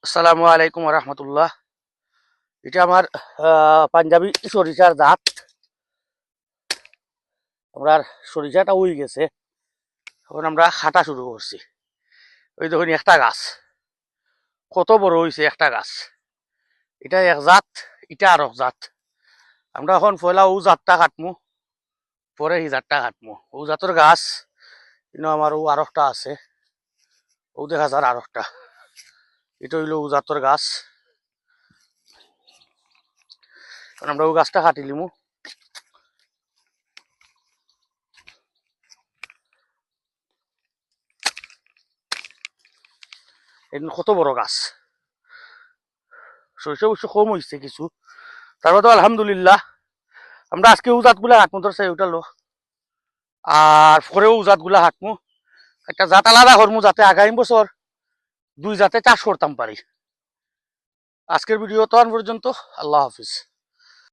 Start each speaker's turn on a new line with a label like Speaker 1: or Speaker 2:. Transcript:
Speaker 1: আসসালামু আলাইকুম রহমতুল্লাহ। এটা আমার পাঞ্জাবি সরিষার জাত। আমরা সরিষাটা উই গেছে, এখন আমরা হাঁটা শুরু করছি। ওই দেখুন একটা গাছ কত বড় হয়েছে, একটা গাছ। এটা এক জাত, এটা আর এক জাত। আমরা এখন পয়লা ও জাতটা কাটমু, পরে এই জাতটা কাটমু। ও জাতের গাছ কিন্তু আমার ও আর একটা আছে, ও দেখা যার আর একটা। এটা হইলো ও জাতের গাছ। আমরা ও গাছটা কাটি লিমু। এদিন কত বড় গাছ, সরিষা অবশ্য কম হয়েছে কিছু, তারপরে তো আলহামদুলিল্লাহ। আমরা আজকে ও জাতগুলা কাটমু, ধর চাই ওটা লো। আর পরেও জাতগুলা হাঁটমু, একটা জাত আলাদা করমু যাতে আগামী বছর দুই জাতে চাষ করতাম পারি। আজকের ভিডিও তো আন পর্যন্ত। আল্লাহ হাফিজ।